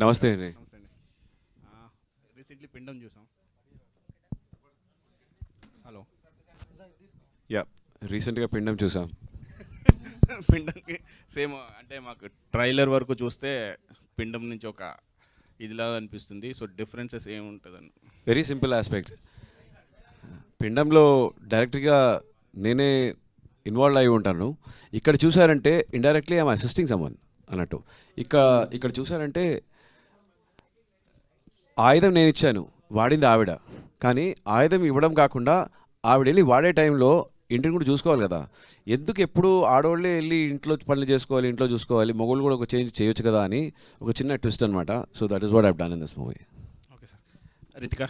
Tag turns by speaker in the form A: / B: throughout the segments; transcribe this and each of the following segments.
A: నమస్తే అండి.
B: నమస్తే అండి. రీసెంట్లీ పిండం చూసాం. హలో.
A: యా, రీసెంట్గా పిండం చూసాం.
B: పిండంకి సేమ్ అంటే మాకు ట్రైలర్ వరకు చూస్తే పిండం నుంచి ఒక ఇదిలా అనిపిస్తుంది. సో డిఫరెన్సెస్ ఏముంటుందని.
A: Very simple aspect. పిండంలో డైరెక్ట్గా నేనే ఇన్వాల్వ్ అయి ఉంటాను. ఇక్కడ చూసారంటే ఇండైరెక్ట్లీ ఐఎమ్ అసిస్టింగ్ సమ్వన్ అన్నట్టు. ఇక్కడ చూసారంటే ఆయుధం నేను ఇచ్చాను, వాడింది ఆవిడ. కానీ ఆయుధం ఇవ్వడం కాకుండా ఆవిడ వెళ్ళి వాడే టైంలో ఇంటిని కూడా చూసుకోవాలి కదా. ఎందుకు ఎప్పుడు ఆడవాళ్ళే వెళ్ళి ఇంట్లో పనులు చేసుకోవాలి, ఇంట్లో చూసుకోవాలి, మొగుళ్ళు కూడా ఒక చేంజ్ చేయొచ్చు కదా అని ఒక చిన్న ట్విస్ట్ అనమాట. So that is what I've done in this movie.
B: Okay sir. Ritika,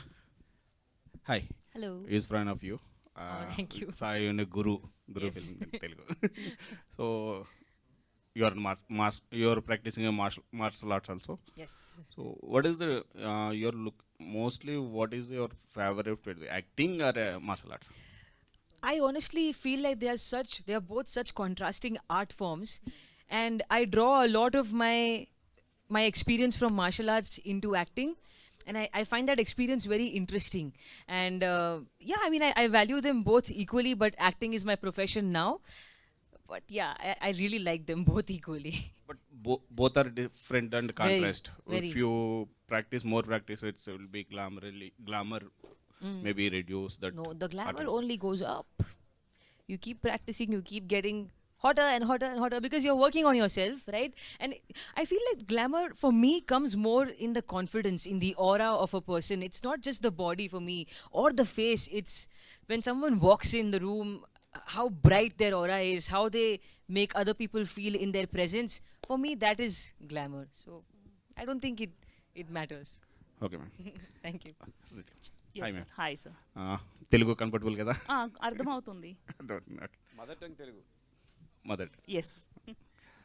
B: hi.
C: Hello.
B: Is friend of you.
C: Thank you.
B: Sai Guru
C: Yes.
B: Film Telugu. So you are practicing a martial arts also.
C: Yes.
B: So what is the your look, mostly what is your favorite, acting or martial arts?
C: I honestly feel like they are both such contrasting art forms, and I draw a lot of my experience from martial arts into acting, and I find that experience very interesting. And yeah, I mean, I value them both equally, but acting is my profession now. But yeah, I really like them both equally.
B: But both are different and contrast.
C: very.
B: If you more practice, it will be glamour maybe reduce that.
C: No, the glamour
B: art.
C: only goes up. You keep practicing, you keep getting hotter and hotter and hotter because you're working on yourself, right? And I feel like glamour for me comes more in the confidence, in the aura of a person. It's not just the body for me or the face. It's when someone walks in the room, how bright their aura is, how they make other people feel in their presence. For me, that is glamour. So I don't think it matters.
B: Okay, ma'am.
C: Thank you.
B: Hi,
D: yes
B: ma'am.
D: Sir hi sir
B: Telugu comfortable కదా?
D: అర్థమవుతుంది.
A: Mother tongue Telugu,
B: mother.
D: Yes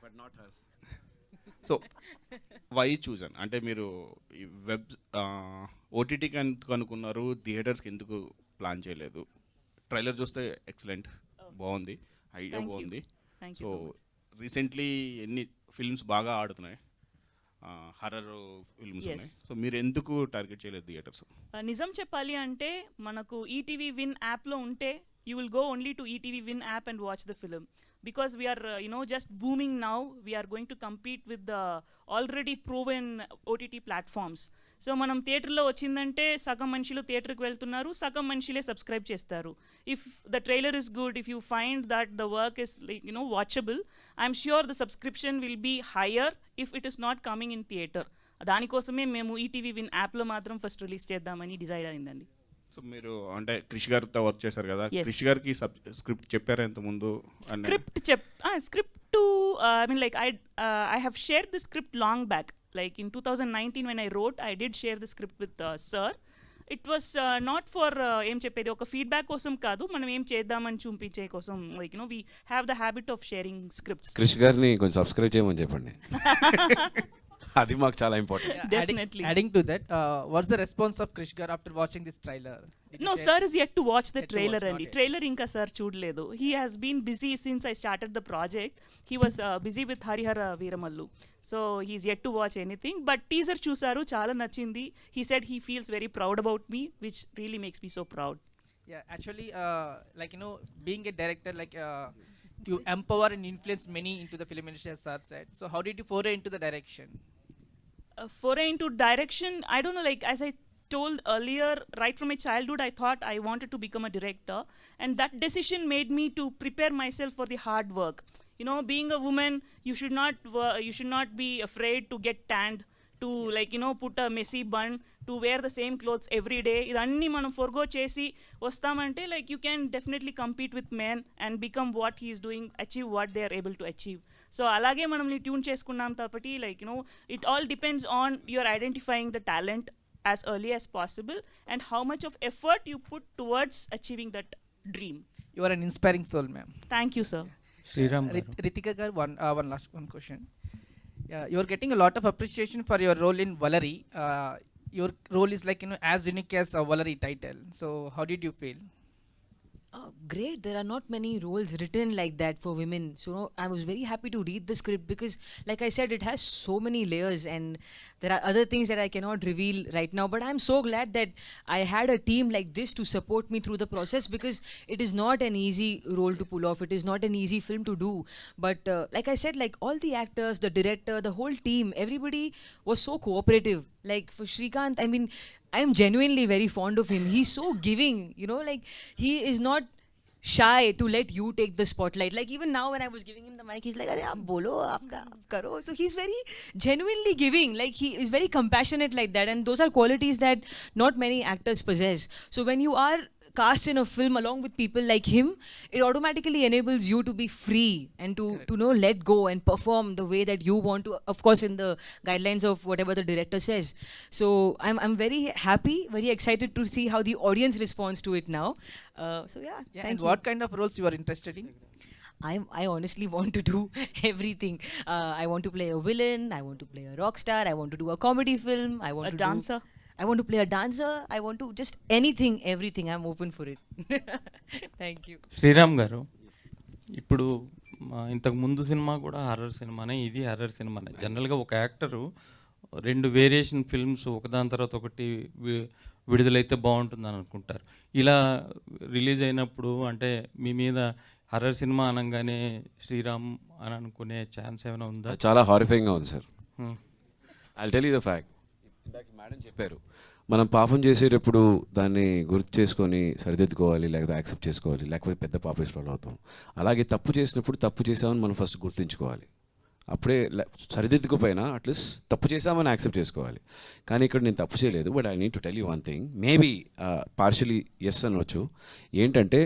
A: but not hers.
B: So why చూసాను అంటే మీరు ఈ web ఓటీటీకి ఎందుకు అనుకున్నారు, థియేటర్స్కి ఎందుకు ప్లాన్ చేయలేదు? ట్రైలర్ చూస్తే ఎక్సలెంట్, బాగుంది, ఐడియా
D: Thank you.
B: బాగుంది.
D: Thank you
B: so
D: so much.
B: Recently ఎన్ని ఫిల్మ్స్ బాగా ఆడుతున్నాయి, హర్రర్ ఫిల్మ్స్
D: Yes.
B: ఉన్నాయి. సో మీరు ఎందుకు టార్గెట్ చేయలేదు థియేటర్స్?
D: నిజం చెప్పాలి అంటే మనకు ఈటీవీ విన్ యాప్లో ఉంటే you will go only to ETV Win app and watch the film because we're just booming now. We're going to compete with the already proven OTT platforms. సో మనం థియేటర్లో వచ్చిందంటే సగం మనుషులు థియేటర్కి వెళ్తున్నారు, సగం మనుషులే సబ్స్క్రైబ్ చేస్తారు. If the trailer is good, if you find that the work is like watchable, I'm sure the subscription will be higher if it is not coming in theatre. దానికోసమే మేము ఈటీవీ విన్ యాప్లో మాత్రం ఫస్ట్ రిలీజ్ చేద్దామని decide అయిందండి.
B: So మీరు అంటే క్రిష్ గారితో work చేశారు కదా,
D: Yes.
B: క్రిష్ గారికి స్క్రిప్ట్ చెప్పారా ఇంతకుముందు?
D: Script to I mean, like I have shared the script long back, like in 2019 when I wrote, I did share the script with sir. It was not for ఏం చెప్పేది ఒక feedback కోసం కాదు, మనం ఏం చేద్దామని చూపించే కోసం. Like we have the habit of sharing scripts.
A: క్రిష్ గారిని కొంచెం సబ్స్క్రైబ్ చేయమని చెప్పండి. అది మాకు చాలా important.
E: Yeah,
D: Definitely.
E: Adding to that, what's the response of Krish Gar after watching this trailer? Did
D: No,
E: he
D: sir
E: share-
D: is yet to watch the
E: Yet to
D: trailer
E: watch,
D: అండి.
E: not yet.
D: ట్రైలర్ ఇంకా sir చూడలేదు. He has been busy since I started the project. He was busy with Harihara Veeramallu. So he's yet to watch anything. But teaser చూసారు, చాలా నచ్చింది. He said he feels very proud about me, which really makes me so proud.
E: Yeah, actually, like being a director, like to empower and influence many into the film industry, as sir said. So how did you foray into the direction?
D: Foray into direction, I don't know, like as I told earlier, right from my childhood I thought I wanted to become a director, and that decision made me to prepare myself for the hard work. Being a woman, you should not be afraid to get tanned, to like put a messy bun, to wear the same clothes every day. ఇదన్నీ మనం forgo చేసి వస్తామంటే like you can definitely compete with men and become what he is doing, achieve what they are able to achieve. So అలాగే మనల్ని tune చేసుకున్నాం కాబట్టి like it all depends on you're identifying the talent as early as possible and how much of effort you put towards achieving that dream.
E: You are an inspiring soul, ma'am.
D: Thank you sir.
F: Sriram
E: Ritika Gar, one last question. Yeah, you are getting a lot of appreciation for your role in Valari. Your role is like as unique as a Valari title. So how did you feel?
C: Great. There are not many roles written like that for women. So I was very happy to read the script because, like I said, it has so many layers and there are other things that I cannot reveal right now. But I'm so glad that I had a team like this to support me through the process because it is not an easy role to pull off. It is not an easy film to do. But like I said, like all the actors, the director, the whole team, everybody was so cooperative. Like for Srikanth, I mean, I'm genuinely very fond of him. He's so giving, you know, like he is not shy to let you take the spotlight. Like even now when I was giving him the mic, he's like, "Arey aap bolo, aap karo." So he's very genuinely giving. Like he is very compassionate like that, and those are qualities that not many actors possess. So when you are cast in a film along with people like him, it automatically enables you to be free and to know let go and perform the way that you want to, of course in the guidelines of whatever the director says. So I'm very happy, very excited to see how the audience responds to it now. So yeah,
E: Yeah,
C: thank
E: and
C: you.
E: what kind of roles you are interested in?
C: I honestly want to do everything. I want to play a villain, I want to play a rock star, I want to do a comedy film, I want
D: A
C: to
D: dancer.
C: I want to play a dancer, I want to just anything, everything. I'm open for it. Thank you.
F: Sriram garu, ఇప్పుడు ఇంతకు ముందు cinema కూడా horror సినిమానే, ఇది horror సినిమానే. జనరల్గా ఒక actor 2 variation films ఒకదాని తర్వాత ఒకటి విడుదలైతే బాగుంటుందని అనుకుంటారు. ఇలా రిలీజ్ అయినప్పుడు అంటే మీ మీద హర్రర్ సినిమా అనగానే శ్రీరామ్ అని అనుకునే ఛాన్స్ ఏమైనా ఉందా?
A: చాలా హారిఫైంగ్గా ఉంది sir.
F: Hmm.
A: I tell you the fact. ఇందాక మేడం చెప్పారు, మనం పాపం చేసేటప్పుడు దాన్ని గుర్తు చేసుకొని సరిదిద్దుకోవాలి, లేకపోతే యాక్సెప్ట్ చేసుకోవాలి, లేకపోతే పెద్ద పాపేశ్వరాలు అవుతాం. అలాగే తప్పు చేసినప్పుడు తప్పు చేసామని మనం ఫస్ట్ గుర్తుంచుకోవాలి. అప్పుడే సరిదిద్దుకోపోయినా అట్లీస్ట్ తప్పు చేసామని యాక్సెప్ట్ చేసుకోవాలి. కానీ ఇక్కడ నేను తప్పు చేయలేదు. But I need to tell you one thing, maybe partially yes అనవచ్చు. ఏంటంటే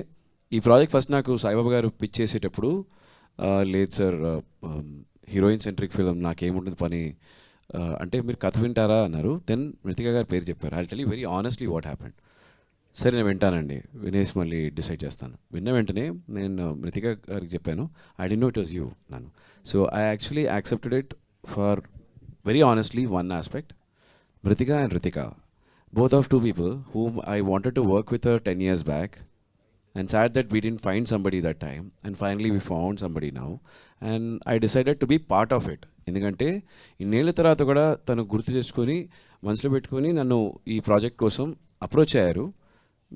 A: ఈ ప్రాజెక్ట్ ఫస్ట్ నాకు సాయిబాబా గారు పిచ్ చేసేటప్పుడు, లేదు సార్ హీరోయిన్ సెంట్రిక్ ఫిల్మ్, నాకేముంటుంది పని అంటే మీరు కథ వింటారా అన్నారు. దెన్ మృతిక గారి పేరు చెప్పారు. I tell you very honestly what happened. సరే నేను వింటానండి, వినేసి మళ్ళీ డిసైడ్ చేస్తాను. విన్న వెంటనే నేను మృతిక గారికి చెప్పాను, I did know it was you నన్ను. So I actually accepted it for very honestly one aspect. Mrithika and Rithika, both of two people whom I wanted to work with her 10 years back, and sad that we didn't find somebody that time, and finally we found somebody now, and I decided to be part of it. ఎందుకంటే ఇన్నేళ్ళ తర్వాత కూడా తను గుర్తు తెచ్చుకొని మనసులో పెట్టుకొని నన్ను ఈ ప్రాజెక్ట్ కోసం అప్రోచ్ అయ్యారు.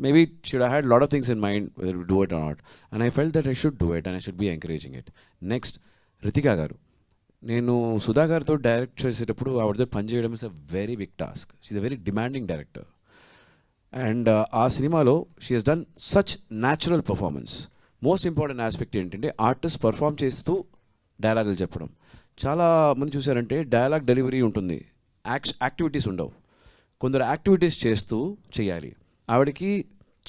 A: Maybe should I had lot of things in mind whether do it or not, and I felt that I should do it and I should be encouraging it. Next Ritika garu, నేను సుధా గారితో direct చేసేటప్పుడు ఆవిడతో పనిచేయడం is a very big task. She's a very demanding director. And ఆ సినిమాలో she has done such natural performance. Most important aspect ఏంటంటే artist perform చేస్తూ డైలాగులు చెప్పడం. చాలా మంది చూసారంటే డైలాగ్ డెలివరీ ఉంటుంది, యాక్టివిటీస్ ఉండవు. కొందరు యాక్టివిటీస్ చేస్తూ చేయాలి. ఆవిడకి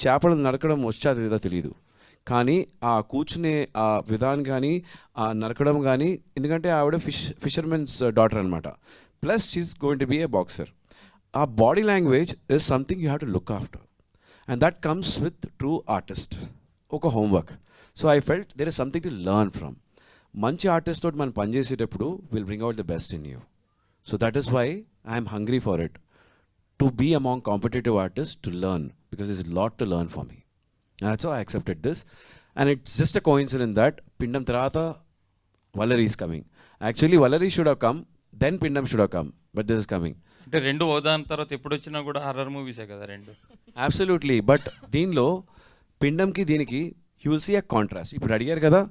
A: చేపలు నరకడం వచ్చా లేదా తెలియదు, కానీ ఆ కూర్చునే ఆ విధానం కానీ ఆ నరకడం కానీ, ఎందుకంటే ఆవిడ ఫిషర్మెన్స్ డాటర్ అనమాట. Plus she is going to be a boxer. ఆ body language is something you have to look after, and that comes with true artist, ఒక homework. So I felt there is something to learn from. మంచి artist తోటి మనం పనిచేసేటప్పుడు will bring out the best in you. So that is why I'm hungry for it, to be among competitive artist, to learn, because is lot to learn for me. And that's how I accepted this. And it's just a coincidence that Pindam Tarata, Vallari is coming. Actually, Vallari should have come, then Pindam should have come. But this is coming.
F: అంటే 2 ఓదాన్ తర్వాత ఎప్పుడు వచ్చినా కూడా horror మూవీసే కదా 2.
A: Absolutely. But దీనిలో పిండంకి దీనికి you will see a contrast. ఇప్పుడు అడిగారు కదా,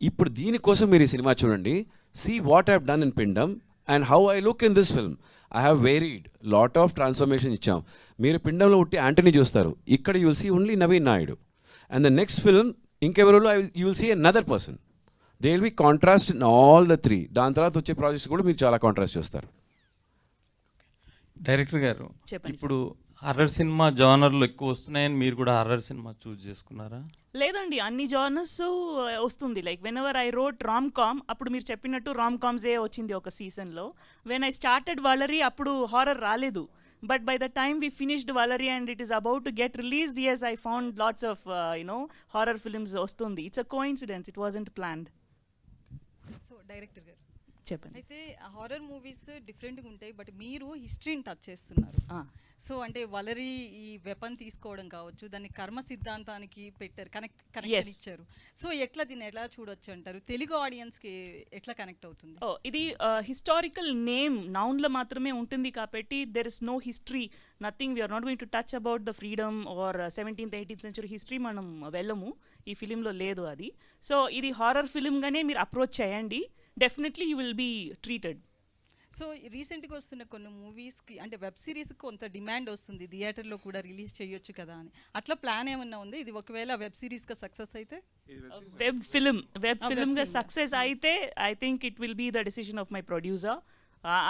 A: ఇప్పుడు దీనికోసం మీరు ఈ సినిమా చూడండి. See what I have done in Pindam and how I look in this film. I have varied lot of transformation ఇచ్చాం. మీరు పిండంలో ఉట్టి యాంటనీ చూస్తారు, ఇక్కడ you will see only Naveen Naidu. And the next film, ఇంకెవరో you will see another person. There will be contrast in all the 3. దాని తర్వాత వచ్చే ప్రాజెక్ట్స్ కూడా మీరు చాలా కాంట్రాస్ట్ చూస్తారు.
F: డైరెక్టర్ గారు,
D: చెప్పండి
F: ఇప్పుడు హర్రర్ సినిమా జానర్లు ఎక్కువ వస్తున్నాయని మీరు కూడా హర్రర్ సినిమా చూస్ చేసుకున్నారా?
D: లేదండి, అన్ని జానర్స్ వస్తుంది. Like whenever I wrote rom com, అప్పుడు మీరు చెప్పినట్టు రామ్ కామ్సే వచ్చింది ఒక సీజన్లో. వెన్ ఐ స్టార్టెడ్ వలరీ, అప్పుడు హారర్ రాలేదు. But by the time we finished Vallari and it is about to get released, yes, I found lots of, horror films ostundi. It's a coincidence. It wasn't planned.
C: So, director garu.
D: చెప్పండి.
G: అయితే horror movies డిఫరెంట్గా ఉంటాయి, but మీరు హిస్టరీని touch చేస్తున్నారు. So అంటే వలరి ఈ weapon తీసుకోవడం కావచ్చు, దాన్ని కర్మ సిద్ధాంతానికి పెట్టారు, కనెక్షన్
D: Yes.
G: ఇచ్చారు. సో ఎట్లా దీన్ని ఎలా చూడొచ్చు అంటారు, తెలుగు ఆడియన్స్కి ఎట్లా కనెక్ట్ అవుతుంది?
D: ఇది హిస్టారికల్ నేమ్ నౌన్లో మాత్రమే ఉంటుంది కాబట్టి there is no history, nothing. We're not going to touch about the freedom or 17th 18th century history మనం వెళ్ళము, ఈ ఫిలింలో లేదు అది. సో ఇది హారర్ ఫిలింగానే మీరు అప్రోచ్ చేయండి, definitely you will be treated.
G: So రీసెంట్గా వస్తున్న కొన్ని మూవీస్కి అంటే వెబ్ సిరీస్కి కొంత డిమాండ్ వస్తుంది, థియేటర్లో కూడా రిలీజ్ చేయొచ్చు కదా అని. అట్లా ప్లాన్ ఏమన్నా ఉంది? ఇది ఒకవేళ వెబ్ సిరీస్గా సక్సెస్ అయితే
D: వెబ్ ఫిల్మ్గా సక్సెస్ అయితే I think it will be the decision of my producer.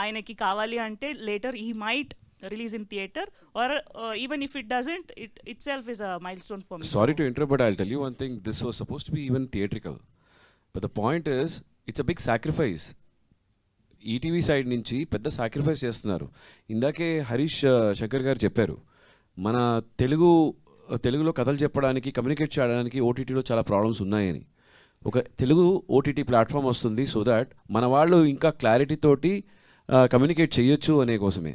D: ఆయనకి కావాలి అంటే later he might release in theatre or even if it doesn't, it itself is a milestone for me.
A: Sorry to interrupt, but I'll tell you one thing. This was supposed to be even theatrical. But the point is, it's a big sacrifice. ETV side నుంచి పెద్ద sacrifice చేస్తున్నారు. ఇందాకే హరీష్ శంకర్ గారు చెప్పారు, మన తెలుగులో కథలు చెప్పడానికి, కమ్యూనికేట్ చేయడానికి ఓటీటీలో చాలా ప్రాబ్లమ్స్ ఉన్నాయని. ఒక తెలుగు ఓటీటీ ప్లాట్ఫామ్ వస్తుంది సో దాట్ మన వాళ్ళు ఇంకా క్లారిటీ తోటి కమ్యూనికేట్ చేయొచ్చు అనే కోసమే.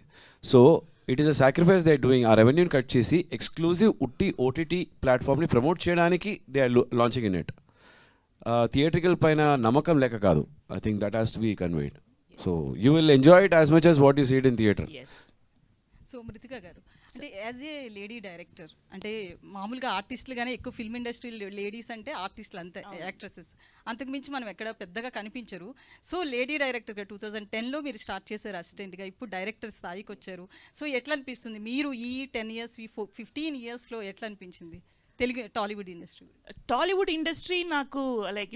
A: So it is a sacrifice they are doing. ఆ రెవెన్యూని కట్ చేసి ఎక్స్క్లూజివ్ ఉట్టి ఓటీటీ ప్లాట్ఫామ్ని ప్రమోట్ చేయడానికి they are launching in it. Theatrical పైన నమ్మకం లేక కాదు. I think that has to be conveyed. So you will enjoy it as much as what you see it in theatre.
D: Yes.
G: So Mrithika గారు, అంటే as a lady director, అంటే మామూలుగా ఆర్టిస్టులుగానే ఎక్కువ film industry ladies అంటే ఆర్టిస్టులు అంతే, యాక్ట్రెసెస్, అంతకుమించి మనం ఎక్కడ పెద్దగా కనిపించరు. సో లేడీ డైరెక్టర్గా 2010లో మీరు స్టార్ట్ చేశారు అసిస్టెంట్గా, ఇప్పుడు డైరెక్టర్ స్థాయికి వచ్చారు. సో ఎట్లా అనిపిస్తుంది మీరు ఈ 10 years 15 yearsలో ఎట్లా అనిపించింది తెలుగు టాలీవుడ్ ఇండస్ట్రీ? నాకు లైక్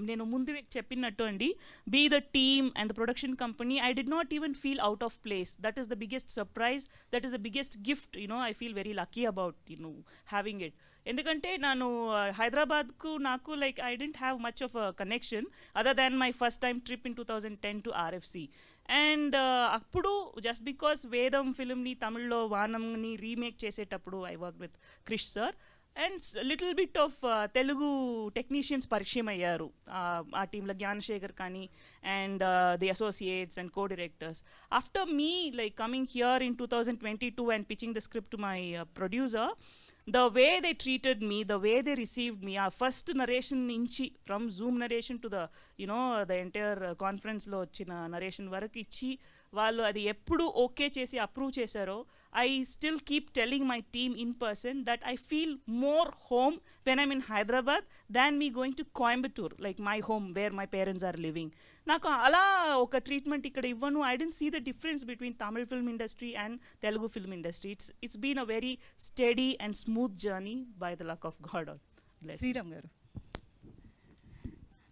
G: నేను ముందు చెప్పినట్టు అండి, be the team and the production company, I did not even feel out of place. That is the biggest surprise, that is the biggest gift. I feel very lucky about having it. ఎందుకంటే నేను హైదరాబాద్కు నాకు like I didn't have much of a connection other than my first time trip in 2010 to RFC. And అప్పుడు just because Vedam ఫిల్మ్ని తమిళ్లో వానంని remake చేసేటప్పుడు I work with Krish sir and little bit of Telugu technicians పరిచయం అయ్యారు ఆ టీంలో, జ్ఞానశేఖర్ కానీ and the associates and co directors. After me like coming here in 2022 and pitching the script to my producer, the way they treated me, the way they received me, our first narration inchi from Zoom narration to the the entire conference lo ochina narration varaku ichi వాళ్ళు అది ఎప్పుడు okay చేసి approve చేశారో, I still keep telling my team in person that I feel more home when I'm in Hyderabad than me going to Coimbatore, like my home where my parents are living. నాకు అలా ఒక treatment ఇక్కడ ఇవ్వను. I didn't see the difference between Tamil film industry and Telugu film industry. It's been a very steady and smooth journey by the luck of God. Sriram garu,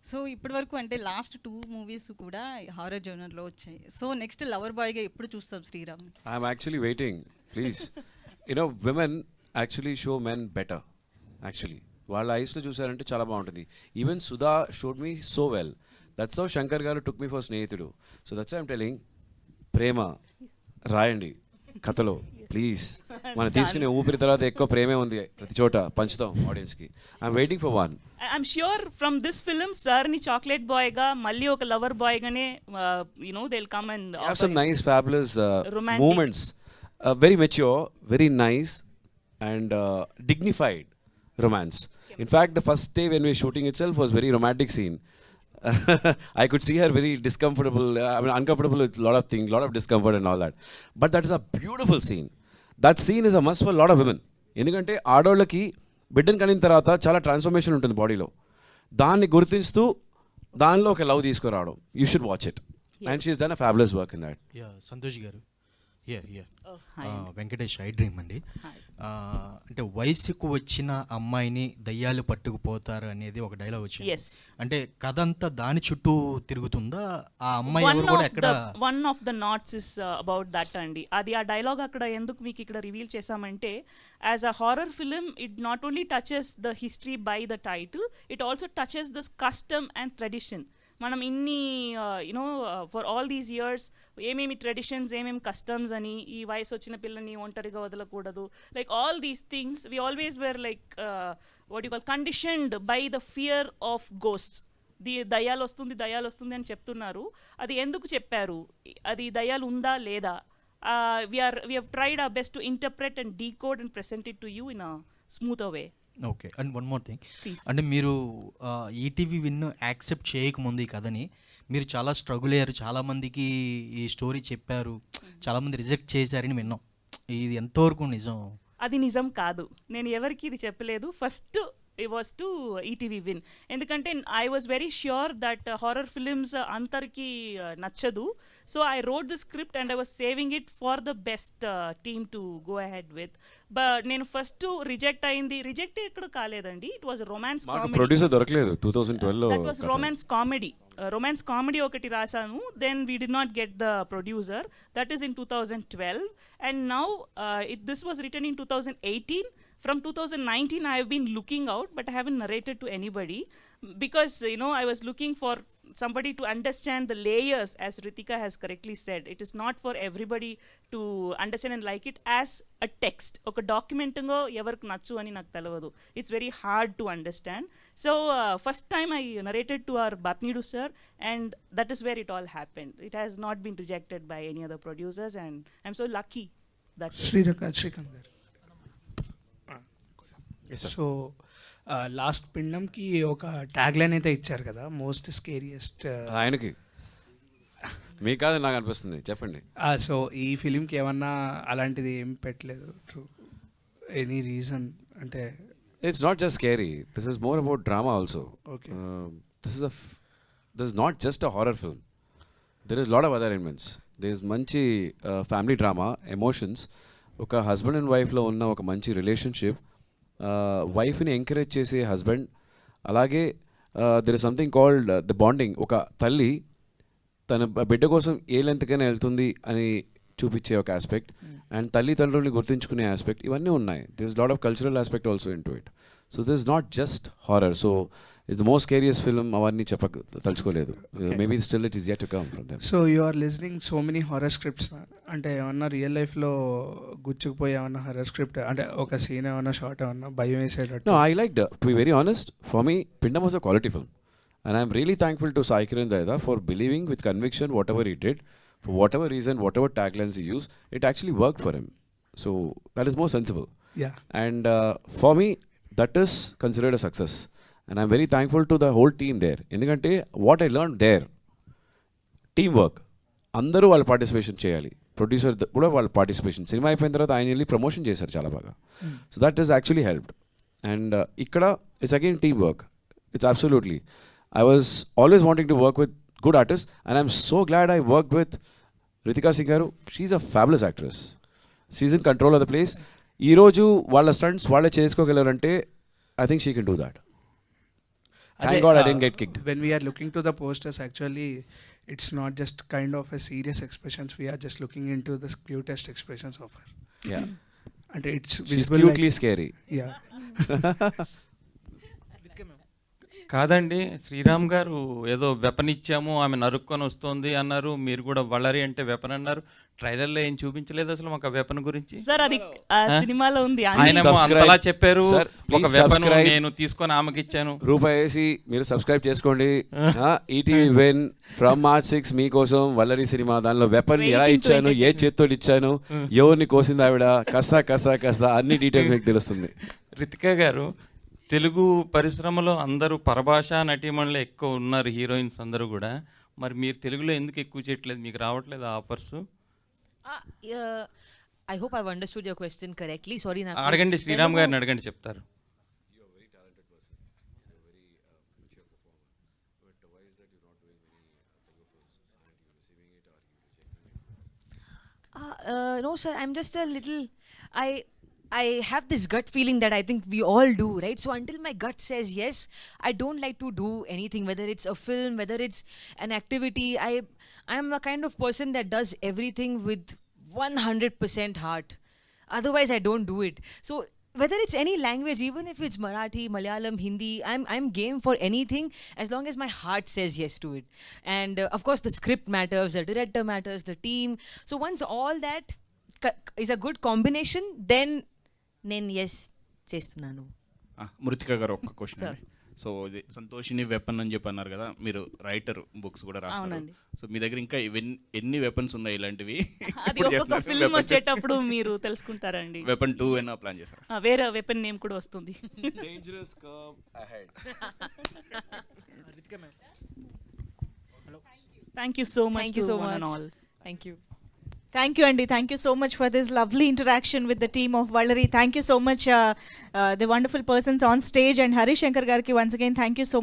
G: so ఇప్పటి వరకు అంటే last 2 movies కూడా horror జోనర్లో వచ్చాయి. సో నెక్స్ట్ లవర్ బాయ్గా ఎప్పుడు చూస్తాం Sriram?
A: I'm actually waiting, please. Women actually show men better. Actually వాళ్ళ ఐస్లో చూసారంటే చాలా బాగుంటుంది. Even Sudha showed me so well. That's how Shankar garu took me for Snehitudu. So that's I'm telling, ప్రేమ రాయండి కథలో ప్లీజ్. మనం తీసుకునే ఊపిరి తర్వాత ఎక్కువ ప్రేమే ఉంది ప్రతి చోట, పంచుతాం ఆడియన్స్కి. I'm waiting for one.
D: I'm sure from this film సార్ని చాక్లెట్ బాయ్గా మళ్ళీ ఒక లవర్ బాయ్గానే they will come and
A: have some nice fabulous
D: Romantic.
A: moments, very mature, very nice and dignified romance. In fact, the first day when we were shooting itself was very romantic scene. I could see her very uncomfortable with a lot of things, lot of discomfort and all that. But that is a beautiful scene. That scene is a must for a lot of women. ఎందుకంటే ఆడవాళ్ళకి బిడ్డను కలిగిన తర్వాత చాలా transformation ఉంటుంది బాడీలో. దాన్ని గుర్తిస్తూ దానిలో ఒక లవ్ తీసుకురావడం. You should watch it. And she's done a fabulous work in that.
H: Santosh గారు,
D: Oh, hi.
H: Venkatesh I dream అండి. అంటే వయసుకు వచ్చిన అమ్మాయిని దయ్యాలు పట్టుకుపోతారు అనేది ఒక డైలాగ్ వచ్చింది.
D: Yes.
H: అంటే కథ అంతా దాని చుట్టూ తిరుగుతుందా? ఆ అమ్మాయి ఎవరు కూడా ఎక్కడ?
D: One of the knots is about that అండి. అది ఆ డైలాగ్ అక్కడ ఎందుకు మీకు ఇక్కడ రివీల్ చేశామంటే, as a horror film it not only touches the history by the title, it also touches this custom and tradition. మనం ఇన్ని ఫర్ ఆల్ దీస్ ఇయర్స్ ఏమేమి ట్రెడిషన్స్, ఏమేమి కస్టమ్స్ అని, ఈ వయసు వచ్చిన పిల్లని ఒంటరిగా వదలకూడదు, like all these things we always were like what you call conditioned by the fear of ghosts. దయ్యాలు వస్తుంది అని చెప్తున్నారు. అది ఎందుకు చెప్పారు, అది దయ్యాలు ఉందా లేదా? We have tried our best to interpret and decode and present it to you in a smoother way.
H: Okay. And one more thing,
D: Please.
H: అంటే మీరు ఈటీవీ విన్ యాక్సెప్ట్ చేయకముందు ఈ కథని మీరు చాలా స్ట్రగుల్ అయ్యారు, చాలామందికి ఈ స్టోరీ చెప్పారు, చాలామంది రిజెక్ట్ చేశారని విన్నాం. ఇది ఎంతవరకు నిజం?
D: అది నిజం కాదు. నేను ఎవరికి ఇది చెప్పలేదు. First it was to ETV win. ఎందుకంటే I was very sure that horror films అంతరికి నచ్చదు. So I wrote the script and I was saving it for the best team to go ahead with. But నేను first reject ఎక్కడ కాలేదండి. It was romance
A: మాకు
D: comedy.
A: Producer దొరకలేదు 2012లో.
D: That was romance comedy ఒకటి రాశాను. Then we did not get the producer. That is in 2012 and now this was written in 2018. From 2019 I have been looking out, but I haven't narrated to anybody because I was looking for somebody to understand the layers, as Ritika has correctly said. It is not for everybody to understand and like it as a text. Oka document ngo evarku nachu ani నాకు తెలవదు. It's very hard to understand. So first time I narrated to our Bapnidu sir, and that is where it all happened. It has not been rejected by any other producers, and I'm so lucky that
I: Srikanth గారు. So last పిండంకి ఒక tag line అయితే ఇచ్చారు కదా, most scariest.
A: ఆయనకి మీకు కాదు నాకు అనిపిస్తుంది, చెప్పండి.
I: సో ఈ ఫిలింకి ఏమన్నా అలాంటిది ఏం పెట్టలేదు? ఎనీ రీజన్ అంటే?
A: It's not just scary. This is more about drama also.
I: Okay.
A: This is not just a horror film. There is a lot of other elements. There is manchi family drama, emotions. ఒక husband and వైఫ్లో ఉన్న ఒక మంచి relationship, వైఫ్ని encourage చేసే husband, అలాగే there is something called the bonding. ఒక తల్లి తన బిడ్డ కోసం ఏ లెంత్కైనా వెళ్తుంది అని చూపించే ఒక ఆస్పెక్ట్, అండ్ తల్లిదండ్రుల్ని గుర్తించుకునే ఆస్పెక్ట్, ఇవన్నీ ఉన్నాయి. There is lot of cultural aspect also in to it. So this is not just horror. So it's the most scariest film. అవన్నీ తలుచుకోలేదు. Maybe still it is yet to come from them.
I: So you are listening so many horror scripts. అంటే ఏమన్నా real లైఫ్లో గుచ్చుకుపోయి ఏమన్నా horror script, అంటే ఒక scene ఏమన్నా short ఏమన్నా భయం వేసేటట్టు?
A: No, I liked, to be very honest, for me, Pindam was a quality film. And I'm really thankful to Sai Kiran Daida for believing with conviction whatever he did, for whatever reason, whatever taglines he used, it actually worked for him. So that is more sensible.
I: Yeah.
A: And for me, that is considered a success. And I'm very thankful to the whole team there. ఎందుకంటే what I learned there, teamwork. అందరూ వాళ్ళ participation చేయాలి. Producer కూడా వాళ్ళ participation. Cinema అయిపోయిన తర్వాత ఆయన వెళ్ళి ప్రమోషన్ చేశారు చాలా బాగా. So that is actually helped. And ఇక్కడ it's again team work. It's absolutely. I was always wanting to work with good artists, and I'm so glad I worked with Ritika Singh garu. She's a fabulous actress. She's in control of the place. Ee roju valla stunts valle chesukogalarante, I think she can do that. Thank God I didn't get kicked.
I: When we are looking to the posters, actually it's not just kind of a serious expressions. We are just looking into the cutest expressions of her.
A: Yeah.
I: And it's
A: She's
I: visible
A: cutely scary.
I: Yeah.
F: కాదండి, శ్రీరామ్ గారు ఏదో weapon ఇచ్చాము ఆమె నరుక్కొని వస్తుంది అన్నారు. మీరు కూడా వల్లరి అంటే వెపన్ అన్నారు. ట్రైలర్లో ఏం చూపించలేదు అసలు మాకు ఆ వెపన్ గురించి.
D: సార్ అది సినిమాలో ఉంది.
F: ఆయన
A: Subscribe.
F: అంతలా చెప్పారు.
A: Sir,
F: ఒక
A: please
F: వెపన్
A: subscribe.
F: నేను తీసుకొని ఆమెకి ఇచ్చాను.
A: రూపాయి వేసి మీరు సబ్స్క్రైబ్ చేసుకోండి. ఈటీవీ వెన్ ఫ్రమ్ మార్చ్ 6 మీకోసం వల్లరి సినిమా. దానిలో వెపన్ ఎలా ఇచ్చాను, ఏ చేత్తో ఇచ్చాను, ఎవరిని కోసింది ఆవిడ, కసా అన్ని డీటెయిల్స్ మీకు తెలుస్తుంది.
F: రితికా గారు, తెలుగు పరిశ్రమలో అందరూ పరభాషా నటీమణులు ఎక్కువ ఉన్నారు, హీరోయిన్స్ అందరూ కూడా. మరి మీరు తెలుగులో ఎందుకు ఎక్కువ చేయట్లేదు? మీకు రావట్లేదు offers?
C: I hope I've understood your question correctly. Sorry, నాకు
F: అడగండి, శ్రీరామ్
C: తెలుగు-
F: గారిని అడగండి, చెప్తారు.
C: No, sir. I'm just a little. I have this gut feeling that I think we all do, right? So until my gut says yes, I don't like to do anything. Whether it's a film, whether it's an activity, I'm a kind of person that does everything with 100% heart. Otherwise, I don't do it. So whether it's any language, even if it's Marathi, Malayalam, Hindi, I'm game for anything as long as my heart says yes to it. And of course, the script matters, the director matters, the team. So once all that is a good combination, then నేను yes చేస్తున్నాను.
B: మృతిక గారు ఒక్క question
D: Sir.
B: అండి. So ఇది Santoshini weapon అని చెప్పి అన్నారు కదా, మీరు రైటర్, బుక్స్ కూడా రాస్తారు.
D: అవునండి.
B: సో మీ దగ్గర ఇంకా ఎన్ని వెపన్స్ ఉన్నాయి ఇలాంటివి?
D: అది ఒక్కొక్క ఫిల్మ్ వచ్చేటప్పుడు మీరు తెలుసుకుంటారండి.
B: వెపన్ 2 అయినా ప్లాన్ చేశారా?
D: వేరే వెపన్ నేమ్ కూడా వస్తుంది.
A: Dangerous curve ahead.
D: Thank you so much.
C: Thank you
D: to
C: so
D: one and
C: much.
D: all.
C: Thank you.
J: Thank you, Andy. Thank you so much for this lovely interaction with the team of Vallari. Thank you so much, the wonderful persons on stage, and Hari Shankar Garki once again. Thank you so much.